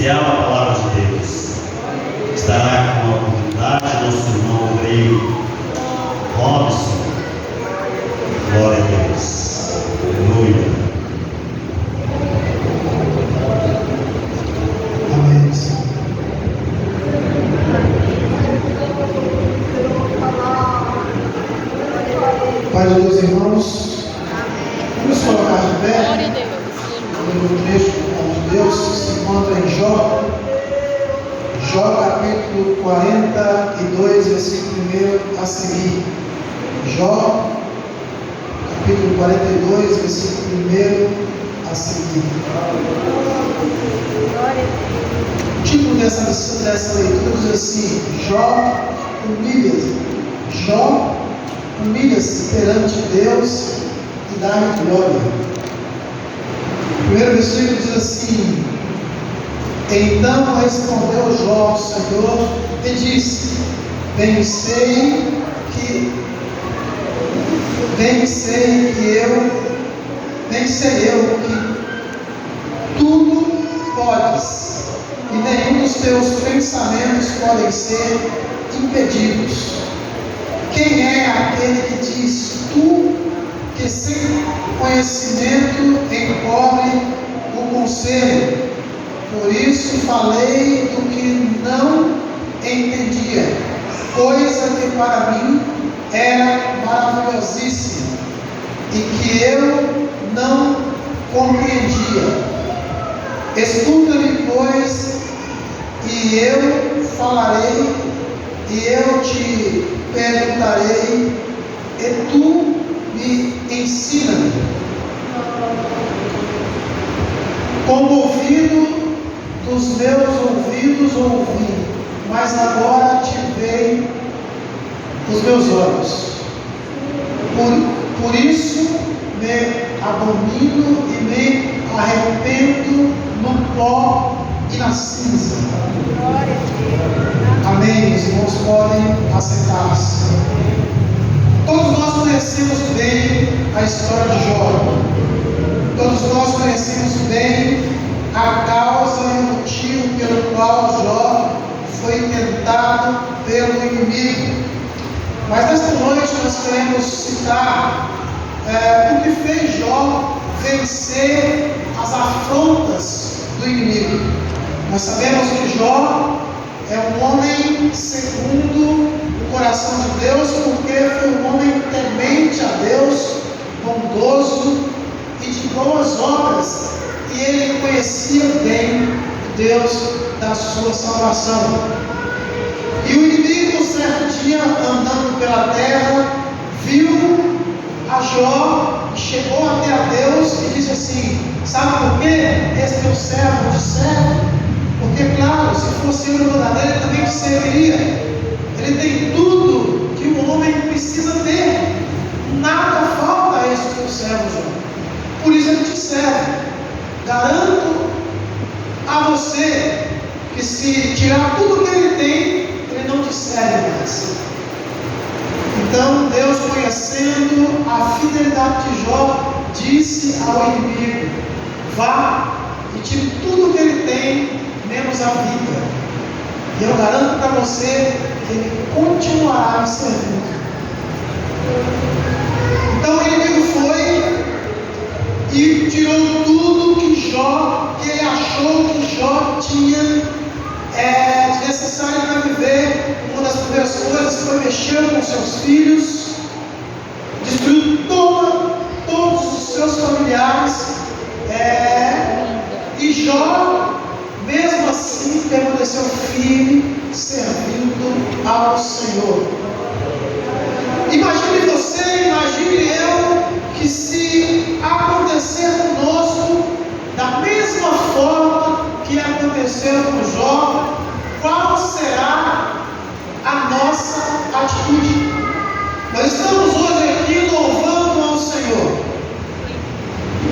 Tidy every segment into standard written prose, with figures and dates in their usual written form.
fiel à palavra de Deus. Estará com a comunidade nosso irmão Rei Robson. Glória a Deus. Aleluia. Amém, Senhor. Pai de Deus, irmãos, vamos colocar de pé. O trecho da palavra de Deus se encontra em Jó capítulo 42, versículo 1 a seguir. Jó capítulo 42, versículo 1 a seguir. O título dessa leitura diz assim: Jó humilha-se perante Deus e dá-lhe glória. O primeiro versículo diz assim: Então respondeu Jó ao Senhor e disse: Bem sei eu que tudo podes, e nenhum dos teus pensamentos podem ser impedidos. Quem é aquele que diz: Tu, que sem conhecimento encobre o conselho? Por isso falei do que não entendia, coisa que para mim era maravilhosíssima, e que eu não compreendia. Escuta-me, pois, e eu falarei, e eu te perguntarei, e tu me ensina. Comovido dos meus ouvidos ouvi, mas agora te veem os meus olhos. Por isso me abomino e me arrependo no pó e na cinza. Amém. Os irmãos podem assentar-se. Todos nós conhecemos bem a história de Jó. Todos nós conhecemos bem a causa e o motivo pelo qual Jó foi tentado pelo inimigo. Mas nesta noite nós queremos citar o que fez Jó vencer as afrontas do inimigo. Nós sabemos que Jó é um homem segundo o coração de Deus, porque foi um homem temente a Deus, bondoso e de boas obras, e ele conhecia bem o Deus da sua salvação. E o inimigo, certo dia, andando pela terra, viu a Jó, chegou até a Deus e disse assim: sabe por que esse teu servo te serve? Porque, claro, se fosse eu verdadeiro, ele também te serviria. Ele tem tudo que o homem precisa ter, nada falta a esse teu servo, Jó. Por isso ele te serve. Garanto a você que se tirar tudo que ele tem, ele não te serve mais. Então Deus, conhecendo a fidelidade de Jó, disse ao inimigo: vá e tire tudo que ele tem, menos a vida. E eu garanto para você que ele continuará me servindo. Então o inimigo foi e tirou tudo que ele achou que Jó tinha de necessário para viver. Uma das primeiras coisas foi mexer com seus filhos, destruiu todos os seus familiares, e Jó, mesmo assim, permaneceu firme, servindo ao Senhor. Imagine você, imagine eu, que se acontecer conosco da mesma forma que aconteceu com Jó, qual será a nossa atitude? Nós estamos hoje aqui louvando ao Senhor.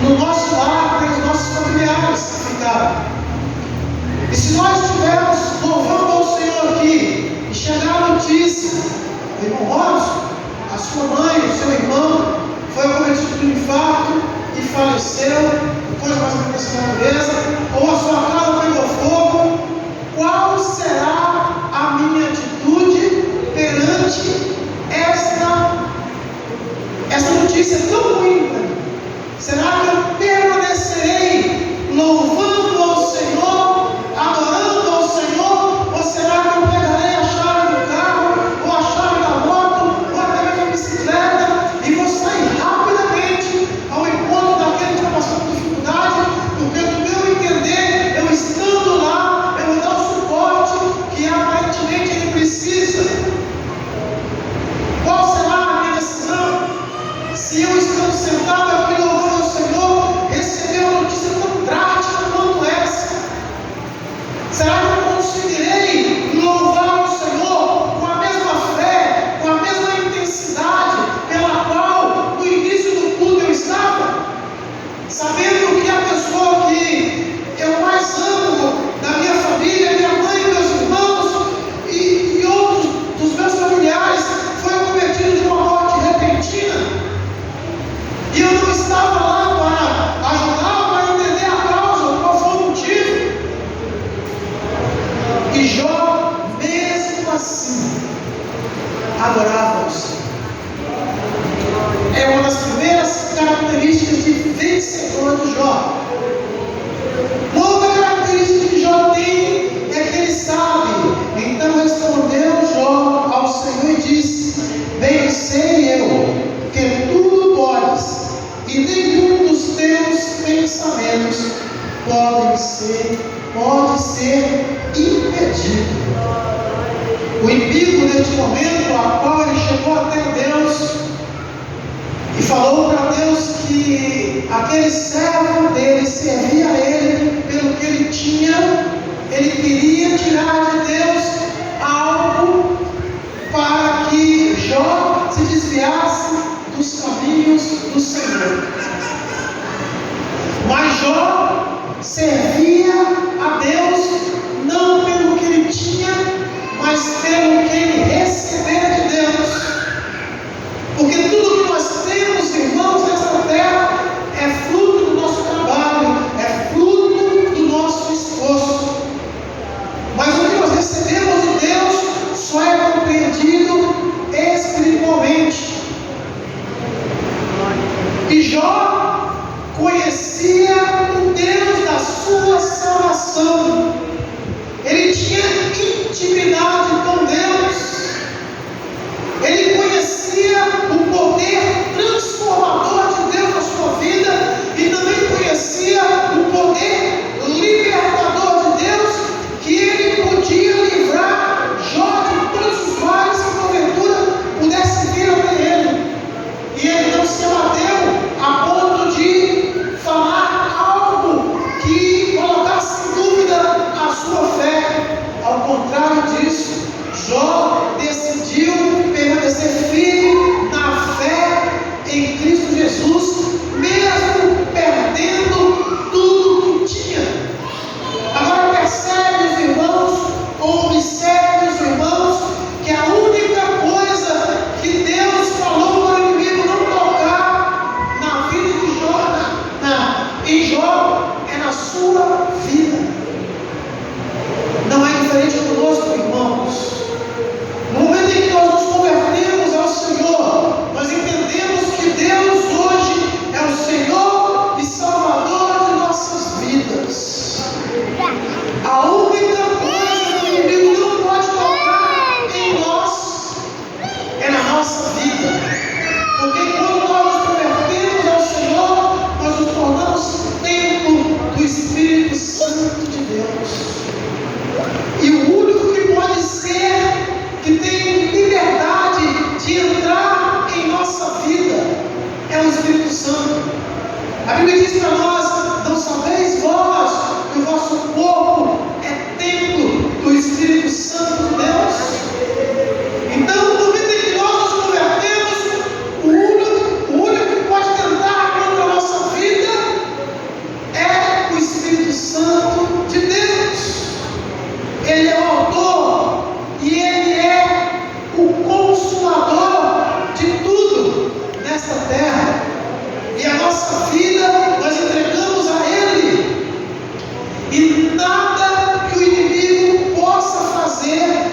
No nosso lar tem os nossos familiares que ficaram. E se nós estivermos louvando ao Senhor aqui e chegar a notícia: irmão Robson, a sua mãe, o seu irmão foi acometido de um infarto e faleceu, coisa mais aconteceu na natureza, ou a sua casa pegou fogo, notícia é tão ruim para mim? Será que eu permanecerei louvando ao Senhor, adorando ao Senhor? Ou será que eu pegarei a chave do carro, ou a chave da moto, ou até mesmo a bicicleta, e vou sair rapidamente ao encontro daquele que está passando por dificuldade? Porque no meu entender, eu estando lá, eu vou dar o suporte que aparentemente ele precisa. Qual será a minha decisão? Se eu estando sentado aqui louvando ao Senhor, receber uma notícia tão drástica quanto essa, será que eu conseguirei louvar o Senhor com a mesma fé, com a mesma intensidade pela qual no início do culto eu estava? Sabendo que a pessoa que eu mais amo da minha família, minha mãe, meus irmãos e outros dos meus familiares, foi cometido de uma morte repentina. E eu não estava lá para ajudar, para entender a causa, qual foi o motivo. E Jó, mesmo assim, adorava o Senhor. É uma das primeiras características de vencedor de Jó. Uma outra característica que Jó tem é que ele sabe. Então respondeu Jó ao Senhor e disse: bem sei eu que tudo podes, e nenhum dos teus pensamentos pode ser impedido. O inimigo, neste momento, a qual ele chegou até Deus e falou para Deus que aquele servo dele servia a ele pelo que ele tinha, ele queria tirar de Deus algo para que Jó se desviasse dos caminhos do Senhor. Mas Jó servia a Deus não pelo que ele tinha, mas pelo que ele recebera de Deus. Porque tudo que nós temos, irmãos, nessa terra é fruto do nosso trabalho, é fruto do nosso esforço. Mas o que nós recebemos de Deus só é compreendido espiritualmente. E Jó conhecia o Deus da sua salvação. Ele tinha intimidade com Deus. Ele conhecia o poder transformador de Deus na sua vida e também conhecia o poder libertador de Deus, que ele podia livrar Jó de todos os males que porventura pudesse vir até ele. E ele não se abateu a ponto de falar algo que colocasse em dúvida a sua fé. Ao contrário disso, Jó decidiu permanecer firme na fé em Cristo Jesus, mesmo perdendo tudo que tinha. Agora percebe, os irmãos, ou observe, os irmãos, que a única coisa que Deus falou para o inimigo não tocar na vida de Jó, em Jó, é na sua vida. Não é diferente conosco, irmãos. No momento em que nós nos convertemos ao Senhor, nós entendemos que Deus hoje é o Senhor e Salvador de nossas vidas. A única coisa que o inimigo não pode tocar em nós é na nossa vida. Porque quando nós nos convertemos ao Senhor, nós nos tornamos templo do Espírito Santo de Deus. E o único que pode ser, que tem liberdade de entrar em nossa vida, é o Espírito Santo. A Bíblia diz para nós: não sabeis vós que o vosso corpo é templo do Espírito Santo de Deus? Então, no momento em que nós nos convertemos, o único que pode tentar contra a nossa vida é o Espírito Santo de Deus. Ele é o autor e ele é o consumador de tudo nesta terra. E a nossa vida nós entregamos a Ele. E nada que o inimigo possa fazer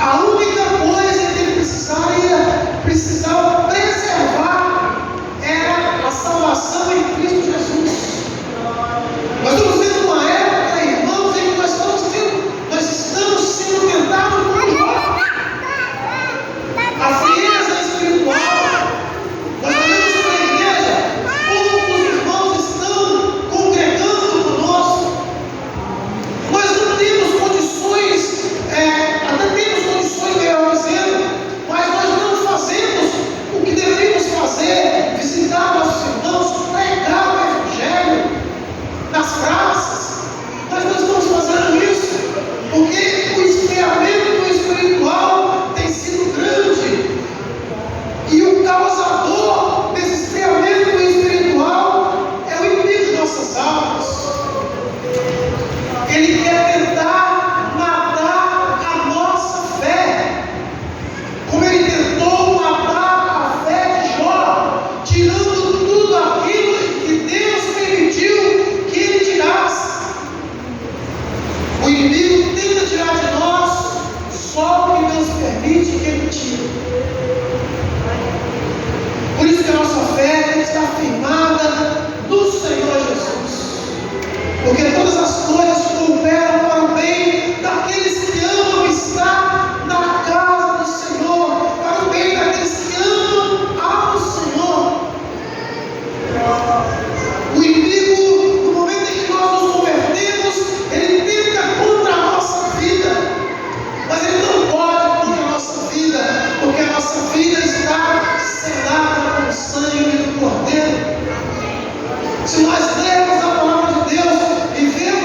A única coisa que ele precisava preservar era a salvação em Cristo Jesus. Nós estamos vendo uma época, irmãos, em que nós estamos sendo tentados por a frieza espiritual. Nós olhamos para a igreja, como os irmãos estão congregando conosco. Nós não temos condições, até temos condições, melhor dizendo, mas nós não fazemos o que deveríamos fazer: visitar nossos irmãos, pregar o Evangelho nas praças. Nós não estamos fazendo isso porque o esfriamento espiritual tem sido grande, e o causador desse esfriamento espiritual é o inimigo de nossas almas. Ele quer tentar matar a nossa fé, como ele tentou matar a fé de Jó, tirando tudo aquilo que Deus permitiu que ele tirasse. O inimigo tenta tirar de nós só o que Deus permite que ele tire. Por isso que a nossa fé tem que estar firmada no Senhor Jesus, porque todas as coisas cooperam para o bem daqueles que amam estar na casa do Senhor, para o bem daqueles que amam ao Senhor. O inimigo, no momento em que nós nos convertemos, ele tenta contra a nossa vida, mas ele não pode contra a nossa vida, porque a nossa vida está selada com o sangue do Cordeiro. Se nós lermos a palavra de Deus e vemos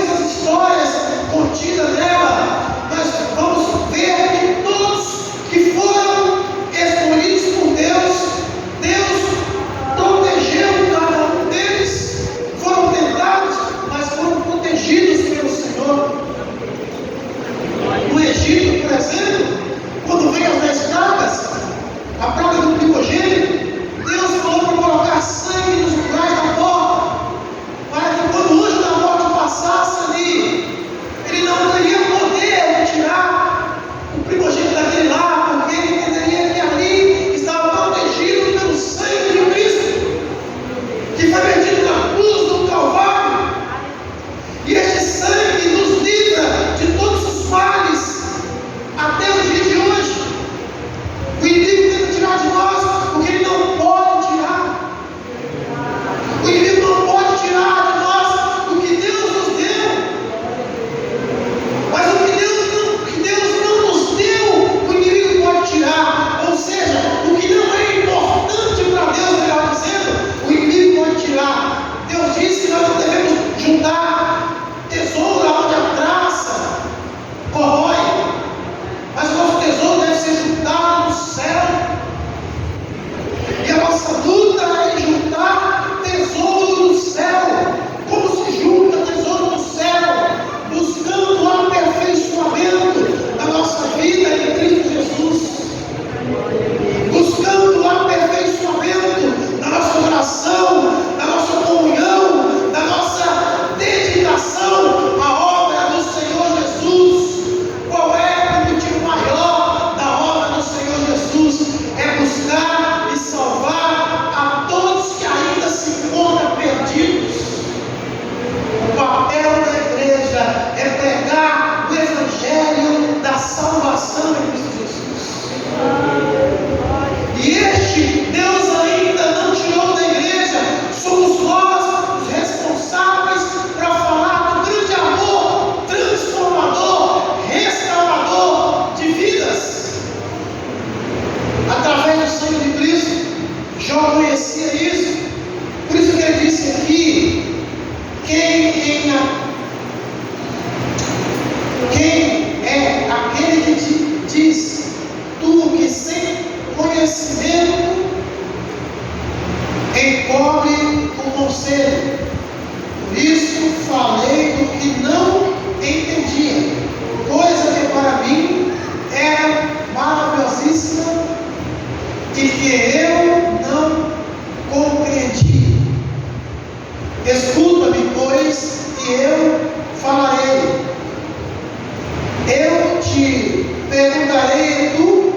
areia e tu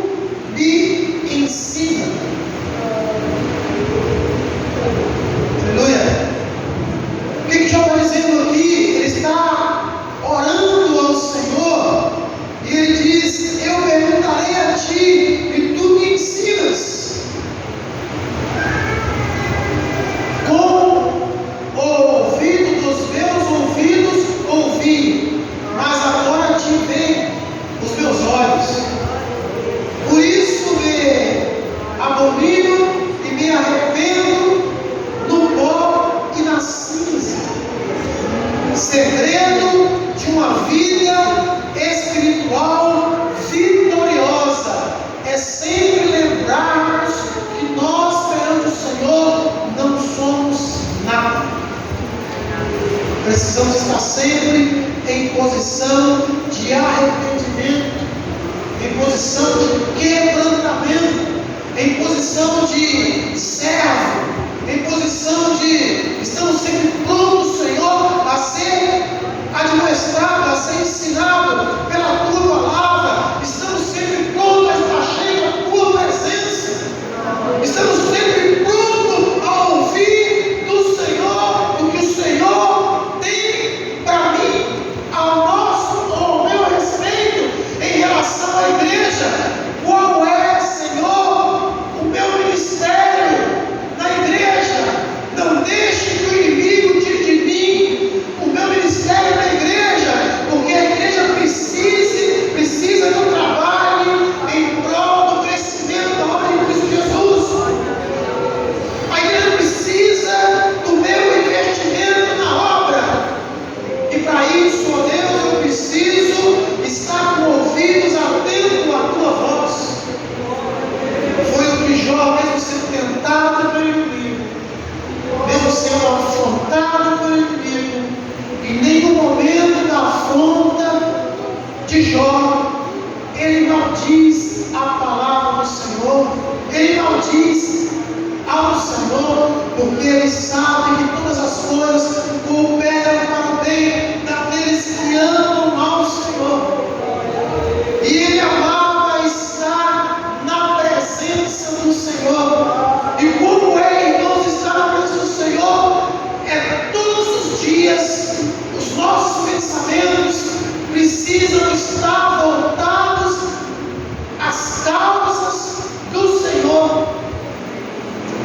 me ensina. Aleluia. O que Jó está dizendo aqui? Ele está orando ao Senhor e ele diz: eu perguntarei a ti e tu me ensinas. Com o ouvido dos meus ouvidos ouvi, mas agora te veem os meus olhos. Por isso me abomino e me arrependo no pó e na cinza. Segredo de uma vida espiritual vitoriosa é sempre lembrarmos que nós perante o Senhor não somos nada. Precisamos estar sempre em posição de arrependimento, em posição de quebrantamento, em posição de servo, em posição de estamos sempre prontos, Senhor, a ser admoestado, a ser ensinado pela Tua palavra. Estamos sempre prontos a estar cheios da Tua presença. Estamos sempre prontos a ouvir do Senhor o que o Senhor tem para mim, ao meu respeito, em relação à igreja. Qual é, Senhor, o meu ministério na igreja? Não deixe que o inimigo tire de mim o meu ministério na igreja, porque a igreja precisa que eu trabalhe em prol do crescimento da obra de Cristo Jesus. A igreja precisa do meu investimento na obra, e para isso, ó Deus, eu preciso estar com ouvidos atentos à Tua voz. Foi o que Jó, mesmo sendo tentado pelo inimigo, mesmo sendo afrontado pelo inimigo, em nenhum momento da afronta de Jó, ele maldiz a palavra do Senhor, ele maldiz ao Senhor, porque ele sabe que todas as coisas cooperam para o bem daqueles que amam ao Senhor. E ele amava estar na presença do Senhor. E como é, irmãos, estar na presença do Senhor? É todos os dias os nossos pensamentos precisam estar voltados às causas do Senhor.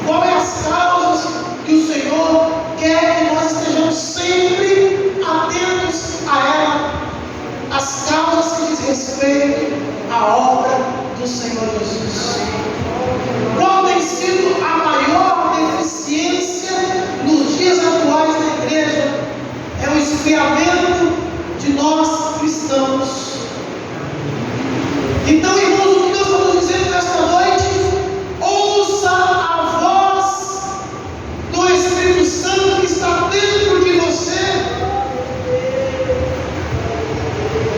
Qual é as causas que o Senhor quer que nós estejamos sempre atentos a ela? As causas que diz respeito à obra do Senhor Jesus. Qual tem sido a maior deficiência nos dias atuais da igreja? É o esfriamento de nós cristãos. Então, irmãos, o que nós estamos dizendo nesta noite? Ouça a voz do Espírito Santo que está dentro de você.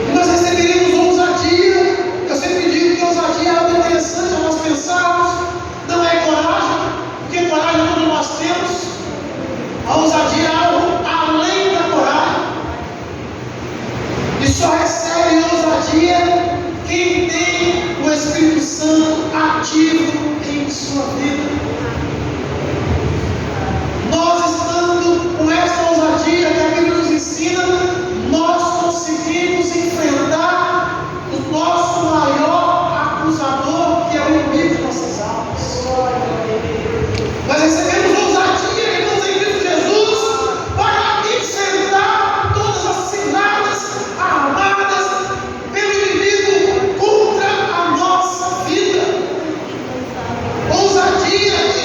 E nós receberemos ousadia. Eu sempre digo que ousadia é algo interessante a nós pensarmos. Não é coragem, porque coragem todos nós temos. A ousadia é algo além da coragem. E só recebe ousadia quem tem o Espírito Santo ativo em sua vida. Nós, estando com esta ousadia que a Bíblia nos ensina, nós conseguimos enfrentar o nosso maior acusador, que é o inimigo de nossas almas. Nós recebemos ousadia, irmãos, em Cristo Jesus, para enfrentar todas as ciladas armadas pelo inimigo contra a nossa vida. Ousadia de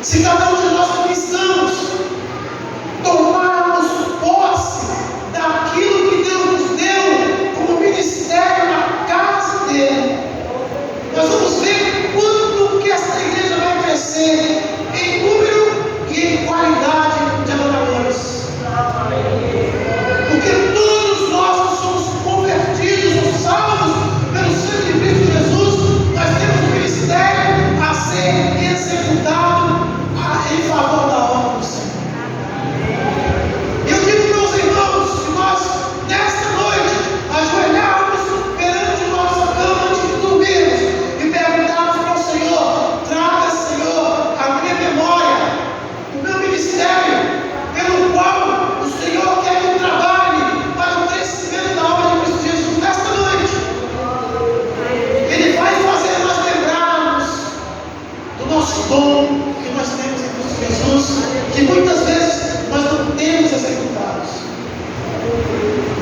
Se cada um de nós aqui estamos, tomarmos posse daquilo que Deus nos deu como ministério na casa dele, nós vamos ver quanto que esta igreja vai crescer em número e em qualidade de adoradores. Porque todos nós que somos convertidos ou salvos pelo sangue de Cristo Jesus, nós temos um ministério a ser executado em favor da obra do Senhor. Eu digo, meus irmãos, se nós nesta noite ajoelharmos perante nossa cama antes de dormirmos e perguntarmos para o Senhor: traga, Senhor, a minha memória, o meu ministério, pelo qual o Senhor quer que eu trabalhe para o crescimento da obra de Cristo Jesus nesta noite. Ele vai fazer nós lembrarmos do nosso dom que nós temos em Cristo Jesus, que muitas vezes nós não temos executados.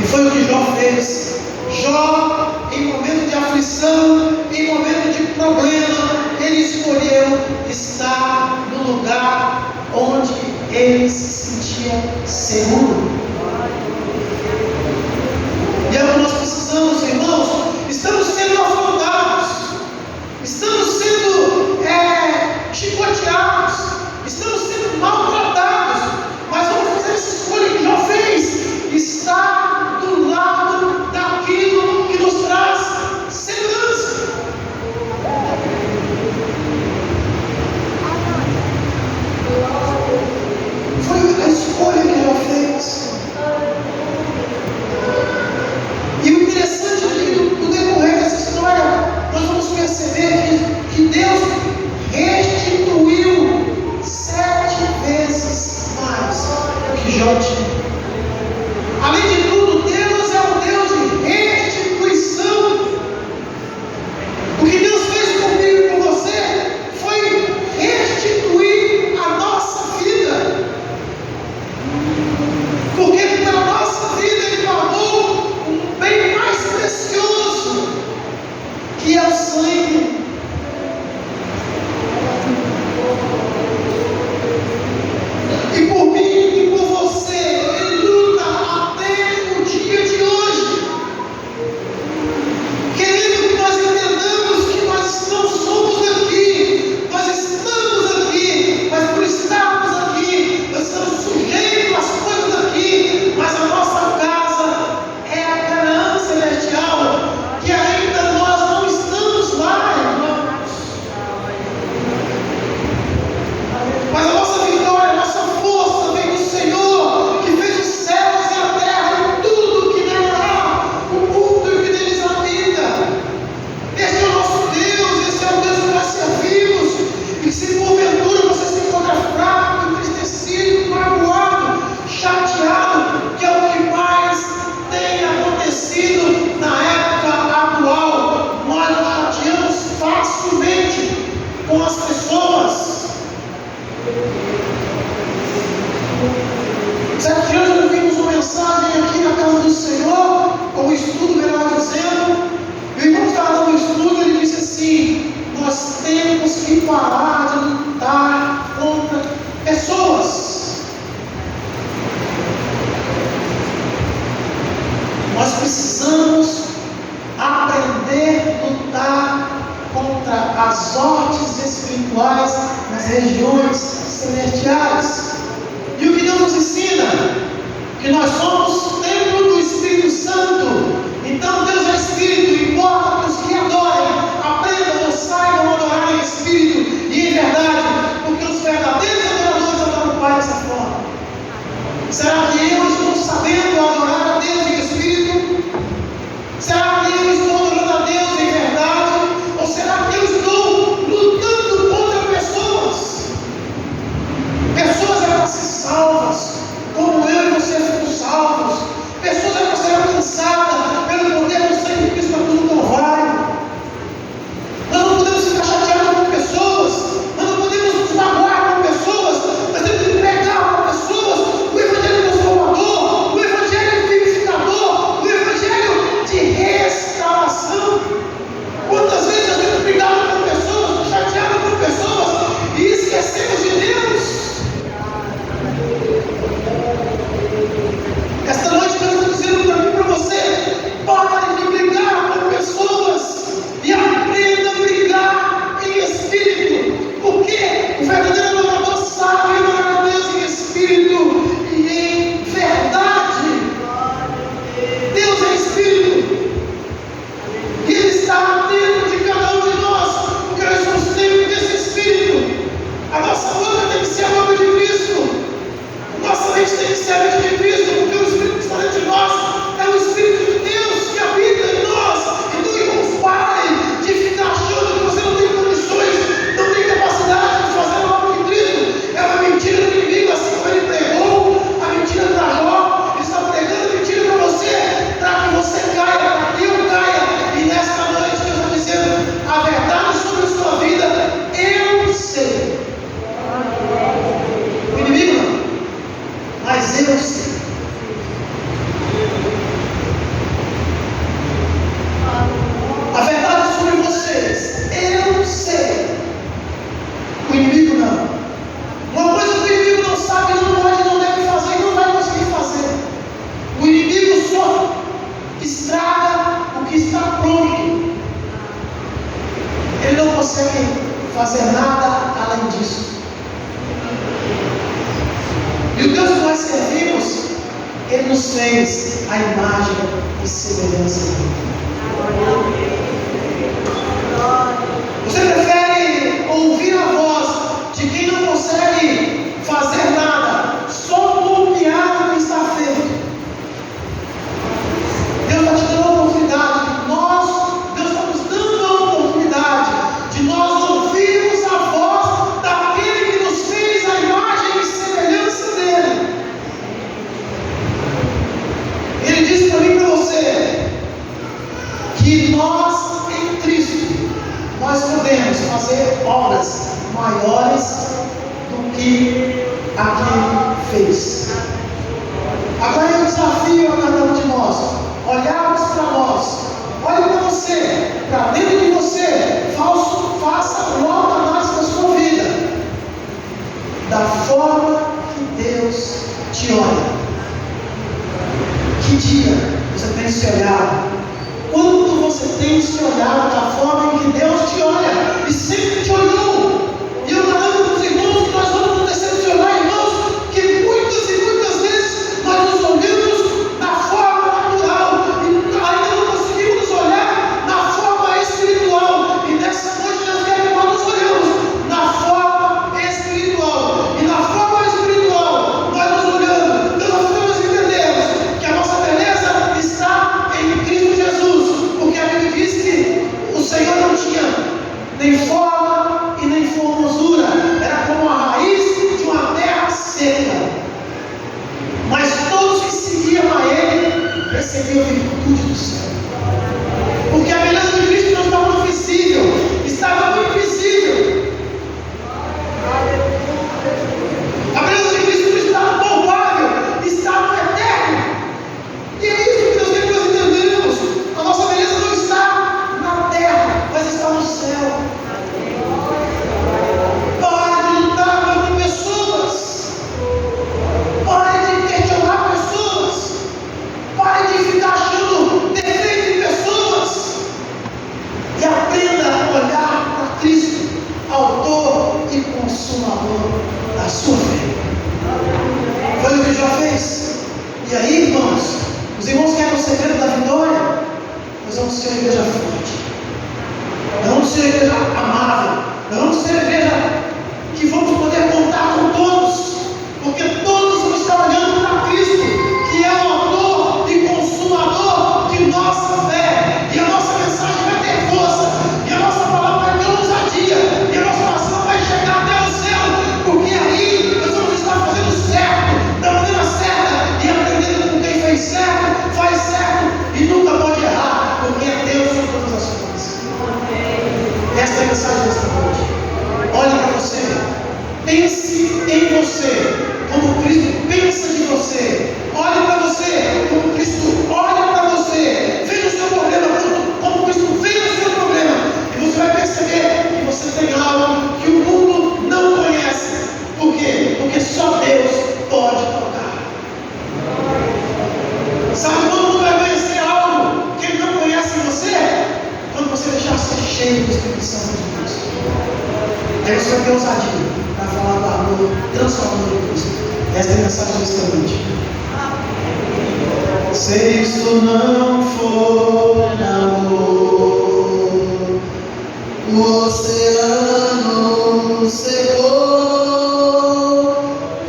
E foi o que Jó fez. Jó, em momento de aflição, em momento de problema, ele escolheu estar no lugar onde ele se sentia seguro. E é o que nós precisamos, irmãos. Estamos sendo afundados, estamos sendo chicoteados, estamos sendo maltratados, mas vamos fazer essa escolha que Jó fez: estar do lado daquilo que nos traz segurança. Foi a escolha que Jó fez. E o interessante do decorrer dessa história, nós vamos perceber que Deus restituiu 7 vezes mais do que Jó tinha. Além de tudo, Deus é um Deus de restituição. O que Deus fez comigo e com você foi restituir a nossa vida. Porque pela nossa vida Ele pagou um bem mais precioso, que é o sangue. E por mim e por você, Ele luta até o dia de hoje, querendo que nós entendamos que nós não somos aqui, nós estamos aqui, mas por estarmos aqui, nós estamos sujeitos às coisas daqui, mas a nossa casa é a Canaã celestial, que ainda nós não estamos lá, irmãos. Mas a nossa vitória, a nossa força vem do Senhor, que fez os céus e a terra e tudo que nele há, o mundo e o que neles habita. Este é o nosso Deus, esse é o Deus que nós servimos. E se porventura você se encontra fraco, entristecido, magoado, chateado, que é o que mais tem acontecido na época atual, nós nos chateamos facilmente com as pessoas. Certo dia nós ouvimos uma mensagem aqui na casa do Senhor, ou um estudo, melhor dizendo, e o irmão que estava dando o estudo, ele disse assim: nós temos que parar de lutar contra pessoas. Nós precisamos aprender a lutar contra as hortes espirituais nas regiões celestiais. E o que Deus nos ensina? Que nós somos templo do Espírito Santo. Então Deus é Espírito, importa que os que adorem aprendam ou saibam adorar em Espírito e em verdade, porque os verdadeiros adoradores adoram o Pai dessa forma. Será que eu estou sabendo adorar a Deus em Espírito? Será que eu estou adorando a Deus em verdade? Ou será que eu estou lutando contra pessoas? Pessoas elas se salvas, como eu e você fomos salvos. consegue fazer nada além disso. E o Deus que nós servimos, Ele nos fez a imagem e semelhança dele. Você prefere ouvir a voz de quem não consegue fazer nada, só copiar o que está feito? Deus está te dando a oportunidade, Deus está nos dando a oportunidade de nós ouvirmos a voz daquele que nos fez a imagem e semelhança dele. Ele disse para mim e para você que nós em Cristo nós podemos fazer obras maiores do que aquele fez. Agora eu desafio a cada um de nós olharmos para nós. Olhe para você, para dentro de você, faça uma autoanálise da sua vida, da forma que Deus te olha. Que dia você tem se olhado? Quando você tem se olhado da forma em que Deus te olha e sempre te olhou? E eu garanto para os irmãos que nós vamos nos decepcionar, irmãos, que muitas e muitas vezes nós nos olhamos da forma natural e ainda não conseguimos nos olhar na forma espiritual. E nessa noite Deus quer que nós nos olhamos na forma espiritual. E na forma espiritual, nós nos olhando, nós entendemos que a nossa beleza está em Cristo Jesus. Porque a Bíblia diz que o Senhor não tinha nem forma e nem formosura, era como a raiz de uma terra seca. Mas todos que seguiam a Ele recebiam a virtude do céu. Porque a beleza de Cristo não estava no visível, estava no invisível. A beleza de Cristo não estava no palpável, estava no eterno. E é isso que Deus quer que nós entendemos. A nossa beleza não está na terra, mas está no céu. Pare de lutar com pessoas. Pare de questionar pessoas. Pare de ficar achando defeito em pessoas. E aprenda a olhar para Cristo, autor e consumador da sua fé. Foi o que Jó fez. E aí, irmãos, os irmãos querem o segredo da vitória? Nós vamos ser uma igreja forte. Nós vamos ser uma igreja amável. Nós vamos ser uma igreja que vamos poder contar com todos. Porque todos vão estar olhando para Cristo, que é o autor e consumador de nossa fé. E a nossa mensagem vai ter força. E a nossa palavra vai ter ousadia. E a nossa oração vai chegar até o céu. Porque aí nós vamos estar fazendo certo, da maneira certa. E aprendendo com quem fez certo, faz certo. E nunca pode errar. Porque é Deus sobre todas as coisas. Esta é a mensagem desta noite. Olhe para você. Pense em você, como Cristo pensa de você. Olhe para você, como Cristo olha para você. Veja o seu problema, como Cristo vê o seu problema. E você vai perceber que você tem algo que o mundo não conhece. Por quê? Porque só Deus pode tocar. Sabe quando o mundo vai conhecer algo que ele não conhece em você? Quando você deixar ser cheio do Espírito Santo de Deus. Aí você vai ter ousadia para falar do amor transformador de Cristo. Esta é a mensagem desta noite. Se isto não for amor, o oceano secou,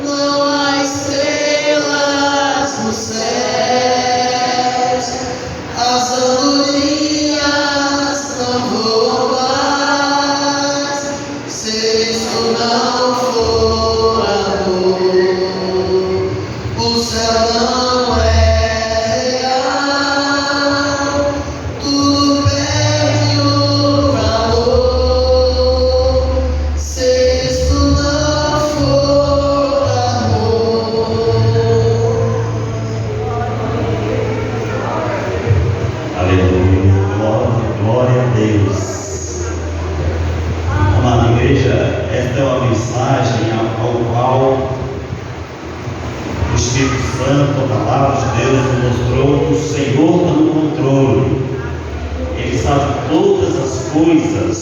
não há estrelas no céu, as andorinhas não voam mais. Se isto não for amor, o céu não é real, tudo perde o valor. Se isto não for amor. Aleluia, glória a Deus. Amada igreja, esta é uma mensagem ao qual o Espírito Santo, a palavra de Deus, nos mostrou que o Senhor está no controle. Ele sabe todas as coisas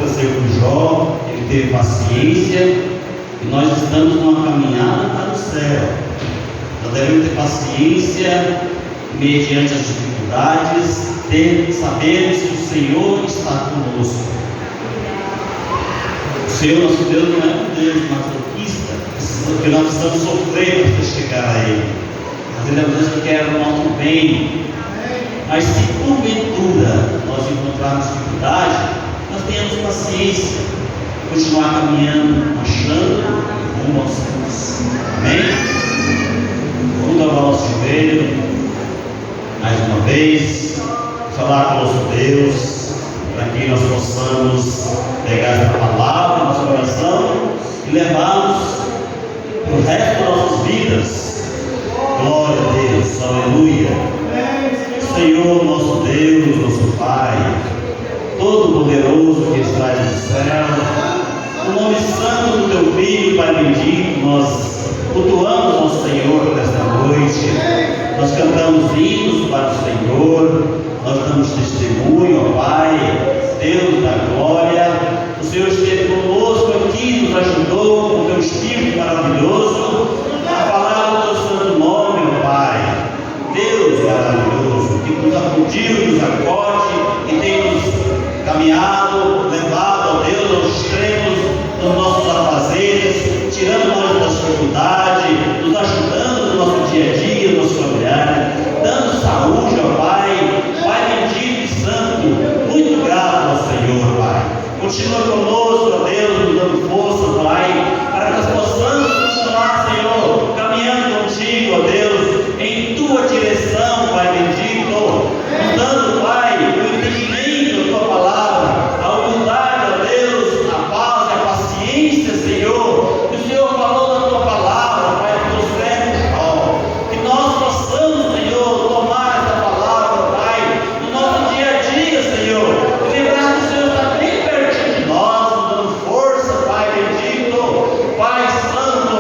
aconteceu com Jó, ele teve paciência, e nós estamos numa caminhada para o céu. Nós devemos ter paciência mediante as dificuldades, sabermos que o Senhor está conosco. O Senhor, nosso Deus, não é um Deus masoquista, que nós precisamos sofrer para chegar a Ele. Mas Ele é um Deus que quer o nosso bem. Mas se porventura nós encontrarmos dificuldade, nós tenhamos paciência, continuar caminhando, marchando rumo aos céus. Amém? Vamos dobrar o nosso joelho mais uma vez, falar com o nosso Deus, para que nós possamos pegar essa palavra no nosso coração e levarmos para o resto das nossas vidas. Glória a Deus, aleluia. Senhor, nosso Deus, nosso Pai, Todo-Poderoso que estás no céu, no nome santo do Teu Filho, Pai bendito, nós cultuamos ao Senhor nesta noite, nós cantamos hinos para o Senhor, nós damos testemunho, ó Pai, Deus da glória. O Senhor esteve conosco aqui, nos ajudou com o Teu Espírito maravilhoso a falar o Teu santo nome, ó Pai, Deus maravilhoso, que nos acudiu, nos acode e tem nos caminhado, levado, ó Deus, aos extremos dos nossos afazeres, tirando nós da dificuldade, nos ajudando no nosso dia a dia, no nosso familiar, dando saúde, ó Pai, Pai bendito e santo, muito grato ao Senhor, Pai. Continua conosco, ó Deus, nos dando força, Pai, para que nós possamos continuar, Senhor, caminhando contigo, ó Deus, em Tua direção, Pai bendito, nos dando, Pai, o entendimento da Tua palavra, a humildade, ó Deus, a paz, a paciência, Senhor, que o Senhor falou na Tua palavra, Pai, que nos serve, ó, que nós possamos, Senhor, tomar essa palavra, Pai, no nosso dia a dia, Senhor, e lembrar que o Senhor está bem pertinho de nós, nos dando força, Pai bendito, Pai santo,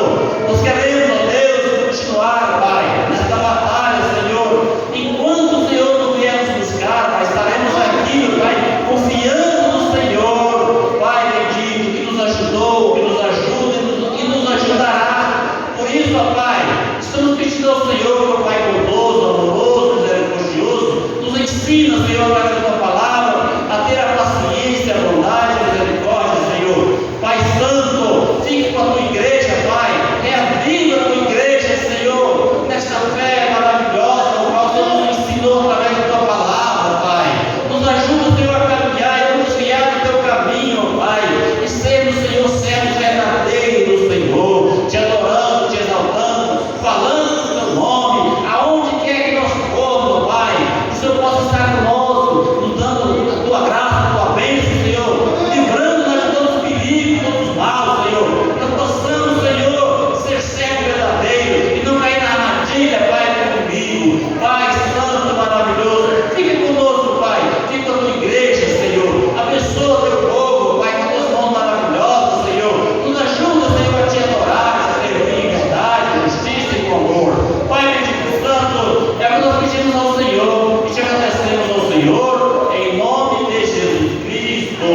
nós queremos, ó Deus, continuar, Pai, nesta batalha, Senhor, enquanto o Senhor não vier nos buscar, Pai, estaremos aqui, Pai, confiando no Senhor, Pai bendito, que nos ajudou, que nos ajuda e nos ajudará. Por isso, ó Pai, estamos pedindo ao Senhor, Pai bondoso, amoroso, misericordioso, nos ensina, Senhor, através da Tua palavra, a ter a paciência, a bondade, a misericórdia, Senhor. Pai santo, fique com a Tua igreja, Pai, reaviva a Tua igreja, Senhor, nesta fé maravilhosa, o qual o Senhor nos ensinou através da Tua palavra, Pai. Nos ajuda, Senhor, a caminhar e nos guiar no Teu caminho, Pai, e sermos, Senhor, servos verdadeiros, Senhor, te adorando, te exaltando, falando do Teu nome, aonde quer que nós formos, Pai, que o Senhor possa estar conosco, nos dando a Tua graça, a Tua bênção, Senhor, livrando-nos de todos os perigos, de todos os maus, Senhor, nós possamos, Senhor, ser servos verdadeiros e não cair na armadilha, Pai, do inimigo. Pai santo, maravilhoso, fique conosco, Pai, fique com a Tua igreja, Senhor, abençoa o Teu povo, Pai, com as Tuas mãos maravilhosas, Senhor, nos ajuda, Senhor, a Te adorar, a servir em verdade, justiça e com amor. Pai bendito santo, é o que nós pedimos ao Senhor e te agradecemos ao Senhor, em nome de Jesus Cristo.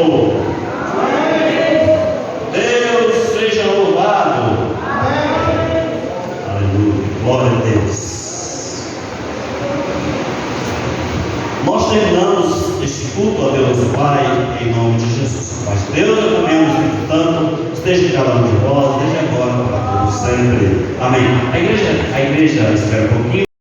Deus seja louvado. Aleluia, glória a Deus. Nós terminamos este culto a Deus Pai, em nome de Jesus. Mas Deus é também o Espírito Santo, esteja em cada um de nós, desde agora, para todos sempre. Amém. A igreja espera um pouquinho.